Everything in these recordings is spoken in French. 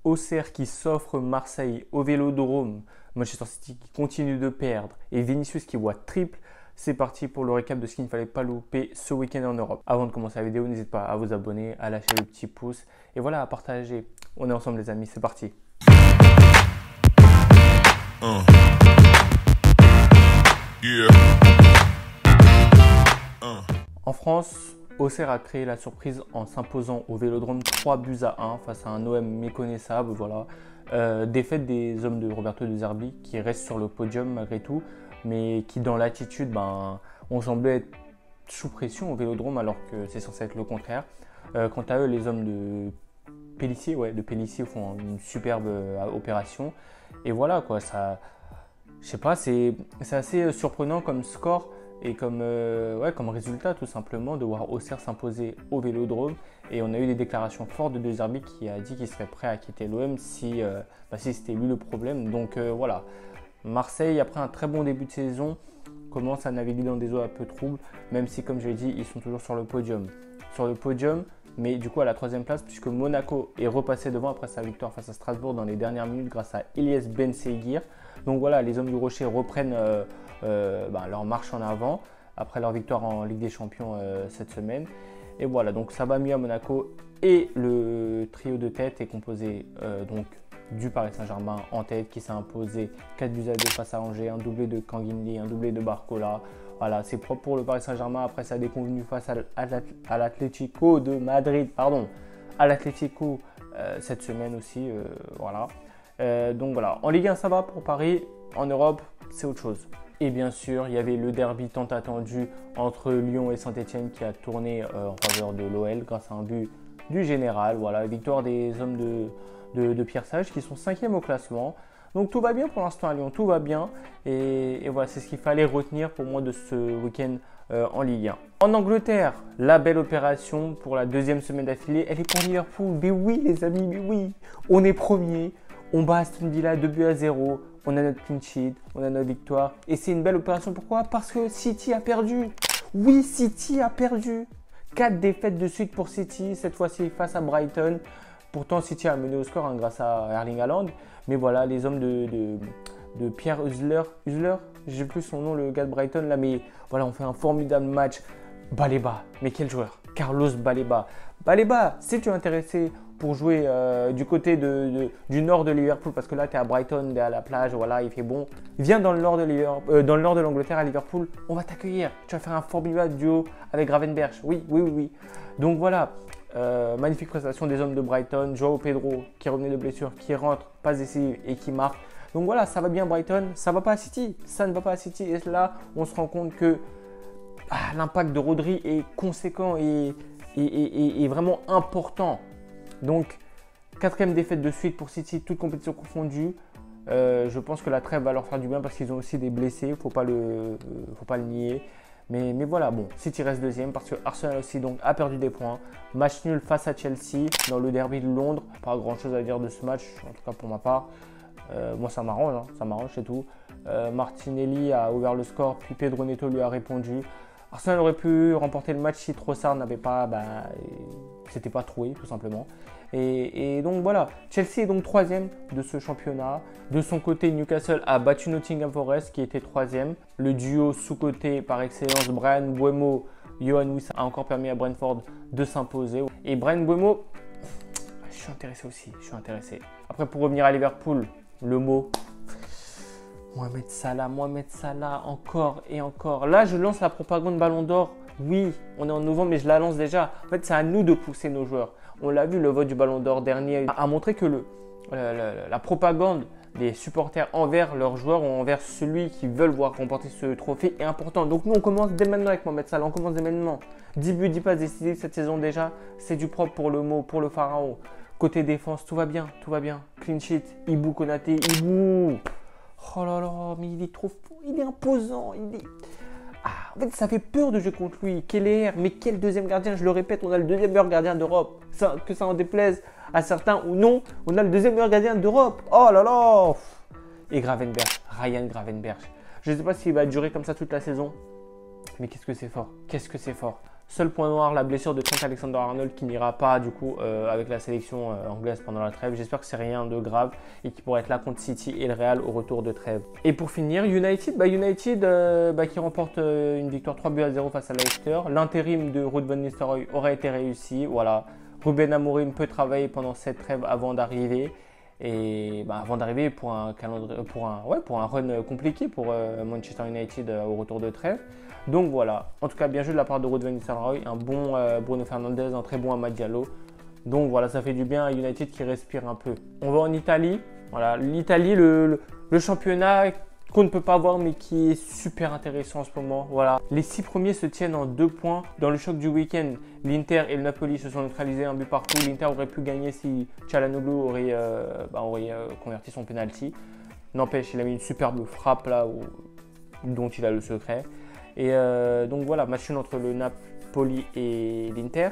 Auxerre qui s'offre Marseille au Vélodrome, Manchester City qui continue de perdre et Vinicius qui voit triple. C'est parti pour le récap de ce qu'il ne fallait pas louper ce week-end en Europe. Avant de commencer la vidéo, n'hésite pas à vous abonner, à lâcher le petit pouce et voilà, à partager. On est ensemble les amis, c'est parti. En France, Auxerre a créé la surprise en s'imposant au Vélodrome 3-1 face à un OM méconnaissable. Voilà. Défaite des hommes de Roberto De Zerbi qui restent sur le podium malgré tout, mais qui dans l'attitude ont semblé être sous pression au Vélodrome alors que c'est censé être le contraire. Quant à eux, les hommes de Pélissier, font une superbe opération. Et voilà quoi, ça, je sais pas, c'est assez surprenant comme score. Et comme résultat tout simplement de voir Auxerre s'imposer au Vélodrome. Et on a eu des déclarations fortes de De Zerbi qui a dit qu'il serait prêt à quitter l'OM si c'était lui le problème. Donc voilà, Marseille après un très bon début de saison commence à naviguer dans des eaux un peu troubles, même si comme je l'ai dit ils sont toujours sur le podium. Mais du coup à la 3e place puisque Monaco est repassé devant après sa victoire face à Strasbourg dans les dernières minutes grâce à Ilyes Benseghir. Donc voilà, les hommes du Rocher reprennent leur marche en avant après leur victoire en Ligue des Champions cette semaine. Et voilà, donc ça va mieux à Monaco et le trio de tête est composé du Paris Saint-Germain en tête qui s'est imposé 4-2 face à Angers, un doublé de Kanguinli, un doublé de Barcola. Voilà, c'est propre pour le Paris Saint-Germain après sa déconvenue face à l'Atlético de Madrid, à l'Atlético cette semaine aussi, voilà. Donc voilà, en Ligue 1 ça va pour Paris, en Europe c'est autre chose. Et bien sûr, il y avait le derby tant attendu entre Lyon et Saint-Etienne qui a tourné en faveur de l'OL grâce à un but du général. Voilà, victoire des hommes de Pierre Sage qui sont 5e au classement. Donc tout va bien pour l'instant à Lyon, tout va bien. Et voilà, c'est ce qu'il fallait retenir pour moi de ce week-end en Ligue 1. En Angleterre, la belle opération pour la 2e semaine d'affilée, elle est pour Liverpool. Mais oui les amis, mais oui, on est premier. On bat Aston Villa 2-0, on a notre clean sheet, on a notre victoire. Et c'est une belle opération, pourquoi? Parce que City a perdu. Oui, City a perdu. 4 défaites de suite pour City, cette fois-ci face à Brighton. Pourtant, City a mené au score grâce à Erling Haaland. Mais voilà, les hommes de Pierre Husler, j'ai plus son nom, le gars de Brighton là, mais voilà, on fait un formidable match. Baleba, mais quel joueur? Carlos Baleba. Baleba, si tu es intéressé pour jouer du côté du nord de Liverpool, parce que là tu es à Brighton, tu es à la plage, voilà, il fait bon. Viens dans le nord de l'Angleterre à Liverpool, on va t'accueillir. Tu vas faire un formidable duo avec Gravenberch. Oui. Donc voilà, magnifique prestation des hommes de Brighton. Joao Pedro qui revenait de blessure, qui rentre, passe décisive et qui marque. Donc voilà, ça va bien Brighton, ça va pas à City, ça ne va pas à City. Et là, on se rend compte que l'impact de Rodri est conséquent et vraiment important. Donc, 4e défaite de suite pour City, toutes compétitions confondues. Je pense que la trêve va leur faire du bien parce qu'ils ont aussi des blessés, il ne faut pas le nier. Mais voilà, bon, City reste 2e parce que Arsenal aussi donc, a perdu des points. Match nul face à Chelsea dans le derby de Londres. Pas grand chose à dire de ce match, en tout cas pour ma part. Moi ça m'arrange, c'est tout. Martinelli a ouvert le score, puis Pedro Neto lui a répondu. Arsenal aurait pu remporter le match si Trossard n'avait pas, s'était pas troué tout simplement. Et donc voilà, Chelsea est donc 3e de ce championnat. De son côté, Newcastle a battu Nottingham Forest qui était 3e. Le duo sous-côté par excellence, Bryan Mbeumo, Yohan Wissa a encore permis à Brentford de s'imposer. Et Bryan Mbeumo, je suis intéressé aussi, Après pour revenir à Liverpool, le mot... Mohamed Salah, encore et encore. Là, je lance la propagande Ballon d'Or. Oui, on est en novembre, mais je la lance déjà. En fait, c'est à nous de pousser nos joueurs. On l'a vu, le vote du Ballon d'Or dernier a montré que la propagande des supporters envers leurs joueurs ou envers celui qui veulent voir remporter ce trophée est importante. Donc nous, on commence dès maintenant avec Mohamed Salah. On commence dès maintenant. 10 buts, 10 passes décisives cette saison déjà. C'est du propre pour le mot, pour le pharaon. Côté défense, tout va bien. Clean sheet, Ibou Konaté, Ibou. Oh là là, mais il est trop fort, il est imposant, en fait, ça fait peur de jouer contre lui. Keller, mais quel 2e gardien? Je le répète, on a le 2e meilleur gardien d'Europe. Que ça en déplaise à certains ou non, on a le 2e meilleur gardien d'Europe. Oh là là. Et Gravenberch, Ryan Gravenberch. Je ne sais pas s'il va durer comme ça toute la saison, mais qu'est-ce que c'est fort. Seul point noir, la blessure de Trent Alexander-Arnold qui n'ira pas du coup avec la sélection anglaise pendant la trêve. J'espère que c'est rien de grave et qu'il pourra être là contre City et le Real au retour de trêve. Et pour finir, United, qui remporte une victoire 3-0 face à Leicester. L'intérim de Ruud van Nistelrooy aurait été réussi. Voilà, Ruben Amorim peut travailler pendant cette trêve avant d'arriver. Et avant d'arriver pour un run compliqué pour Manchester United au retour de trêve. Donc voilà, en tout cas bien joué de la part de Ruud van Nistelrooy, un bon Bruno Fernandes, un très bon Amad Diallo. Donc voilà, ça fait du bien à United qui respire un peu. On va en Italie. Voilà, l'Italie, le championnat qu'on ne peut pas voir mais qui est super intéressant en ce moment. Voilà, les 6 premiers se tiennent en 2 points. Dans le choc du week-end, l'Inter et le Napoli se sont neutralisés un but partout. L'Inter aurait pu gagner si Çalhanoğlu aurait converti son penalty. N'empêche, il a mis une superbe frappe là dont il a le secret. Et donc voilà, match nul entre le Napoli et l'Inter.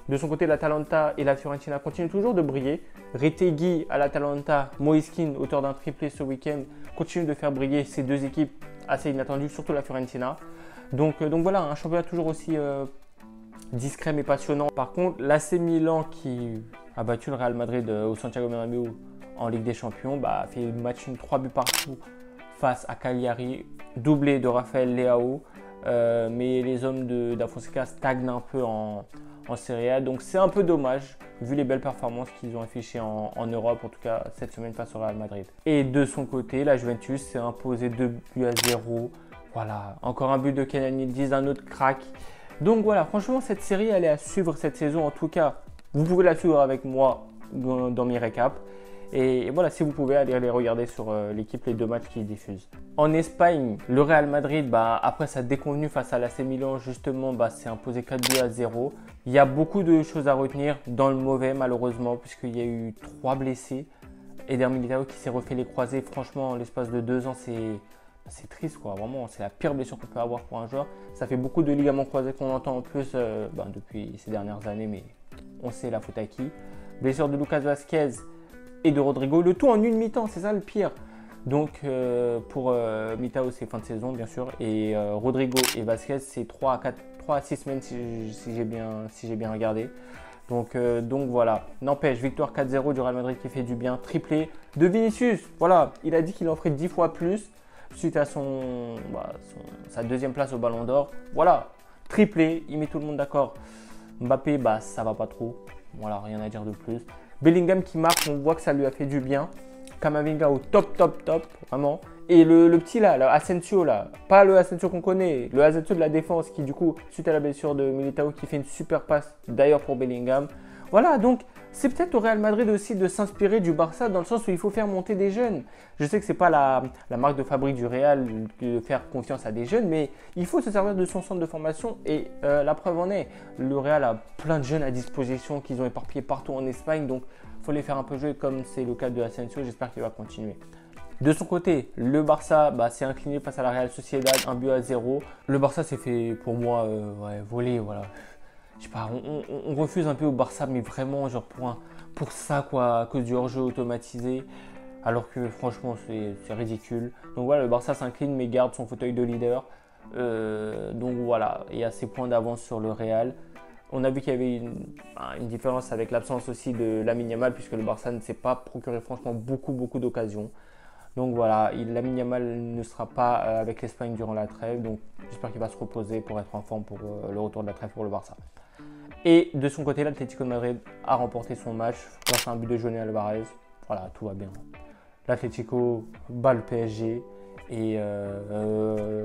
De son côté, l'Atalanta et la Fiorentina continuent toujours de briller. Retegui à l'Atalanta, Moiskin, auteur d'un triplé ce week-end, continuent de faire briller ces deux équipes assez inattendues, surtout la Fiorentina. Donc voilà, un championnat toujours aussi discret mais passionnant. Par contre, l'AC Milan qui a battu le Real Madrid au Santiago Bernabéu en Ligue des Champions, a fait le match 3 buts partout face à Cagliari, doublé de Raphaël Leao. Mais les hommes da Fonseca stagnent un peu en Serie A, donc c'est un peu dommage vu les belles performances qu'ils ont affichées en Europe, en tout cas cette semaine face au Real Madrid. Et de son côté, la Juventus s'est imposée 2-0. Voilà, encore un but de Kenan Yildiz, un autre crack. Donc voilà, franchement cette série elle est à suivre cette saison, en tout cas vous pouvez la suivre avec moi dans mes récaps. Et voilà, si vous pouvez aller les regarder sur l'équipe, les 2 matchs qu'ils diffusent. En Espagne, le Real Madrid, après sa déconvenue face à l'AC Milan, justement, s'est imposé 4-0. Il y a beaucoup de choses à retenir dans le mauvais, malheureusement, puisqu'il y a eu 3 blessés. Eder Militao qui s'est refait les croisés. Franchement, en l'espace de 2 ans, c'est triste, quoi. Vraiment, c'est la pire blessure qu'on peut avoir pour un joueur. Ça fait beaucoup de ligaments croisés qu'on entend en plus depuis ces dernières années, mais on sait la faute à qui. Blessure de Lucas Vazquez et de Rodrigo, le tout en une mi-temps, c'est ça le pire. Donc pour Militao, c'est fin de saison bien sûr, et Rodrigo et Vazquez, c'est 3 à 6 semaines si j'ai bien regardé. Donc voilà, n'empêche, victoire 4-0 du Real Madrid qui fait du bien, triplé de Vinicius. Voilà, il a dit qu'il en ferait 10 fois plus suite à sa deuxième place au Ballon d'Or. Voilà, triplé, il met tout le monde d'accord. Mbappé, ça va pas trop, voilà, rien à dire de plus. Bellingham qui marque, on voit que ça lui a fait du bien. Camavinga au top, vraiment. Et le petit là, le Asensio là, pas le Asensio qu'on connaît, le Asensio de la défense qui du coup, suite à la blessure de Militao, qui fait une super passe d'ailleurs pour Bellingham. Voilà, donc c'est peut-être au Real Madrid aussi de s'inspirer du Barça dans le sens où il faut faire monter des jeunes. Je sais que ce n'est pas la marque de fabrique du Real de faire confiance à des jeunes, mais il faut se servir de son centre de formation et la preuve en est, le Real a plein de jeunes à disposition qu'ils ont éparpillés partout en Espagne, donc il faut les faire un peu jouer comme c'est le cas de Asensio, j'espère qu'il va continuer. De son côté, le Barça s'est incliné face à la Real Sociedad, 1-0. Le Barça s'est fait pour moi voler, voilà. Je sais pas, on refuse un peu au Barça, mais vraiment genre pour ça quoi, à cause du hors-jeu automatisé, alors que franchement c'est ridicule. Donc voilà, le Barça s'incline mais garde son fauteuil de leader. Donc voilà, il y a ses points d'avance sur le Real. On a vu qu'il y avait une différence avec l'absence aussi de Lamine Yamal, puisque le Barça ne s'est pas procuré franchement beaucoup d'occasions. Donc voilà, Lamine Yamal ne sera pas avec l'Espagne durant la trêve, donc j'espère qu'il va se reposer pour être en forme pour le retour de la trêve pour le Barça. Et de son côté, l'Atlético de Madrid a remporté son match grâce à un but de Johnny Alvarez. Voilà, tout va bien. L'Atlético bat le PSG et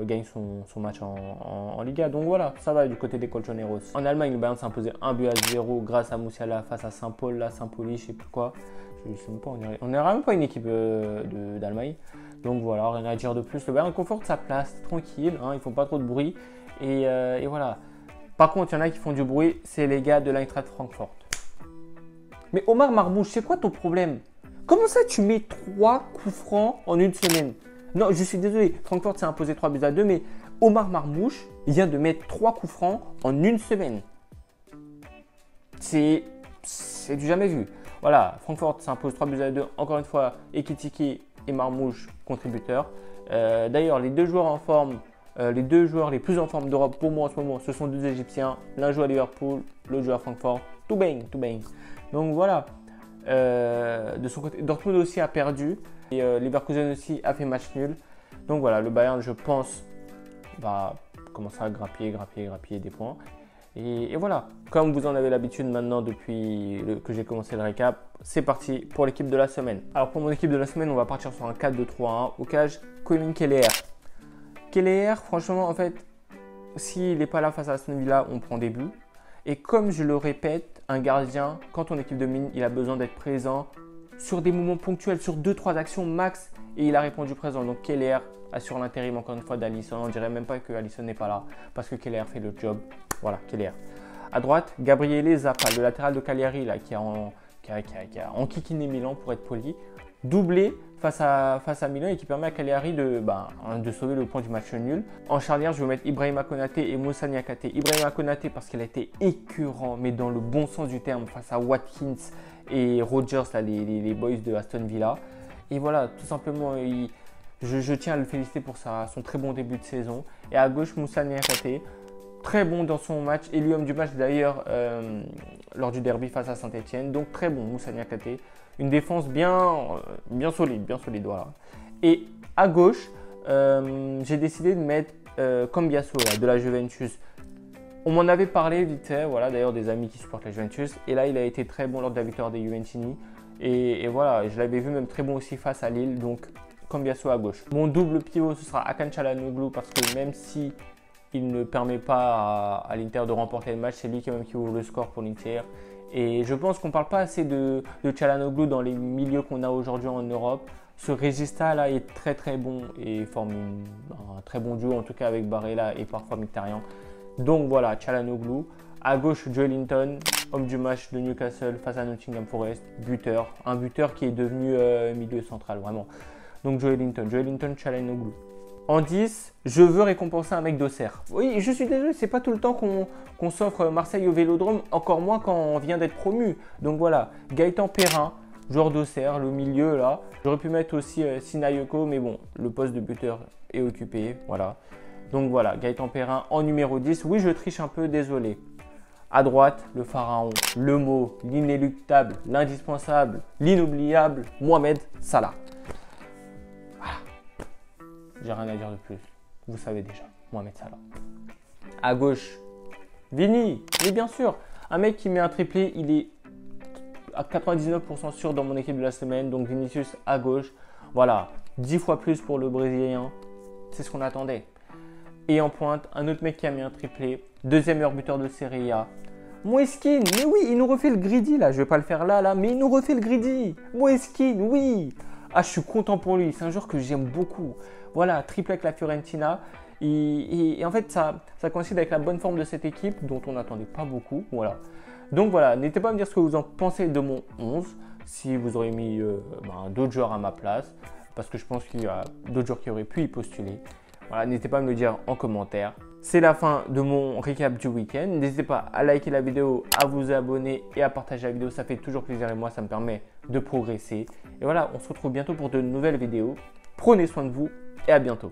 gagne son match en Liga. Donc voilà, ça va du côté des Colchoneros. En Allemagne, le Bayern s'est imposé 1-0 grâce à Musiala face à Saint-Paul, Saint-Pauli, je ne sais plus quoi. Je sais même pas, on n'est même pas une équipe d'Allemagne. Donc voilà, rien à dire de plus. Le Bayern conforte sa place, tranquille, ils ne font pas trop de bruit. Et voilà. Par contre, il y en a qui font du bruit, c'est les gars de l'Eintracht Francfort. Mais Omar Marmouche, c'est quoi ton problème? Comment ça tu mets 3 coups francs en une semaine? Non, je suis désolé, Francfort s'est imposé 3-2, mais Omar Marmouche vient de mettre 3 coups francs en une semaine. C'est du jamais vu. Voilà, Francfort s'impose 3-2. Encore une fois, Ekitike et Marmouche contributeurs. D'ailleurs, les deux joueurs en forme Les deux joueurs les plus en forme d'Europe pour moi en ce moment, ce sont deux Égyptiens. L'un joue à Liverpool, l'autre joue à Francfort. Tout bang, tout bang. Donc voilà. De son côté, Dortmund aussi a perdu. Et Leverkusen aussi a fait match nul. Donc voilà, le Bayern, je pense, va commencer à grappiller des points. Et voilà, comme vous en avez l'habitude maintenant depuis que j'ai commencé le récap, c'est parti pour l'équipe de la semaine. Alors pour mon équipe de la semaine, on va partir sur un 4-2-3-1. Au cage, Kevin Keller. Keller, franchement, en fait, s'il n'est pas là face à Aston Villa, on prend des buts. Et comme je le répète, un gardien, quand on équipe de mine, il a besoin d'être présent sur des moments ponctuels, sur 2-3 actions max. Et il a répondu présent. Donc Keller assure l'intérim encore une fois d'Alisson. On ne dirait même pas que Alisson n'est pas là parce que Keller fait le job. Voilà, Keller. À droite, Gabriele Zappa, le latéral de Cagliari là, qui a enquiquiné Milan pour être poli. Doublé face à Milan et qui permet à Cagliari de sauver le point du match nul. En charnière, je vais mettre Ibrahima Konaté et Moussa Niakhaté. Ibrahima Konaté parce qu'il a été écœurant, mais dans le bon sens du terme, face à Watkins et Rodgers, là, les boys de Aston Villa. Et voilà, tout simplement, je tiens à le féliciter pour son très bon début de saison. Et à gauche, Moussa Niakhaté, très bon dans son match, élu homme du match d'ailleurs lors du derby face à Saint-Etienne. Donc très bon, Moussa Niakhaté. Une défense bien solide, voilà. Et à gauche, j'ai décidé de mettre Cambiasso de la Juventus. On m'en avait parlé vite fait, voilà, d'ailleurs des amis qui supportent la Juventus. Et là, il a été très bon lors de la victoire des Juventini. Et voilà, je l'avais vu même très bon aussi face à Lille. Donc Cambiasso à gauche. Mon double pivot, ce sera Hakan Çalhanoğlu parce que même si il ne permet pas à l'Inter de remporter le match, c'est lui qui ouvre le score pour l'Inter. Et je pense qu'on ne parle pas assez de Çalhanoğlu dans les milieux qu'on a aujourd'hui en Europe. Ce Regista là est très très bon et forme un très bon duo en tout cas avec Barella et parfois Mkhitaryan. Donc voilà, Çalhanoğlu. À gauche, Joelinton, homme du match de Newcastle face à Nottingham Forest, buteur. Un buteur qui est devenu milieu central vraiment. Donc Joelinton, Çalhanoğlu. En 10, je veux récompenser un mec d'Auxerre. Oui, je suis désolé, c'est pas tout le temps qu'on s'offre Marseille au Vélodrome, encore moins quand on vient d'être promu. Donc voilà, Gaëtan Perrin, joueur d'Auxerre, le milieu là. J'aurais pu mettre aussi Sinayoko, mais bon, le poste de buteur est occupé, voilà. Donc voilà, Gaëtan Perrin en numéro 10. Oui, je triche un peu, désolé. À droite, le pharaon, le mot, l'inéluctable, l'indispensable, l'inoubliable, Mohamed Salah. J'ai rien à dire de plus. Vous savez déjà, Mohamed Salah. À gauche, Vini. Mais bien sûr, un mec qui met un triplé, il est à 99% sûr dans mon équipe de la semaine. Donc Vinicius à gauche. Voilà, 10 fois plus pour le Brésilien. C'est ce qu'on attendait. Et en pointe, un autre mec qui a mis un triplé. Deuxième meilleur buteur de Serie A. Moeskin, mais oui, il nous refait le greedy là. Je vais pas le faire là, mais il nous refait le greedy. Moeskin, oui. Ah, je suis content pour lui. C'est un joueur que j'aime beaucoup. Voilà, triplé avec la Fiorentina. Et en fait, ça coïncide avec la bonne forme de cette équipe dont on n'attendait pas beaucoup. Voilà. Donc voilà, n'hésitez pas à me dire ce que vous en pensez de mon 11. Si vous aurez mis d'autres joueurs à ma place. Parce que je pense qu'il y a d'autres joueurs qui auraient pu y postuler. Voilà, n'hésitez pas à me le dire en commentaire. C'est la fin de mon récap du week-end. N'hésitez pas à liker la vidéo, à vous abonner et à partager la vidéo. Ça fait toujours plaisir et moi, ça me permet de progresser. Et voilà, on se retrouve bientôt pour de nouvelles vidéos. Prenez soin de vous et à bientôt.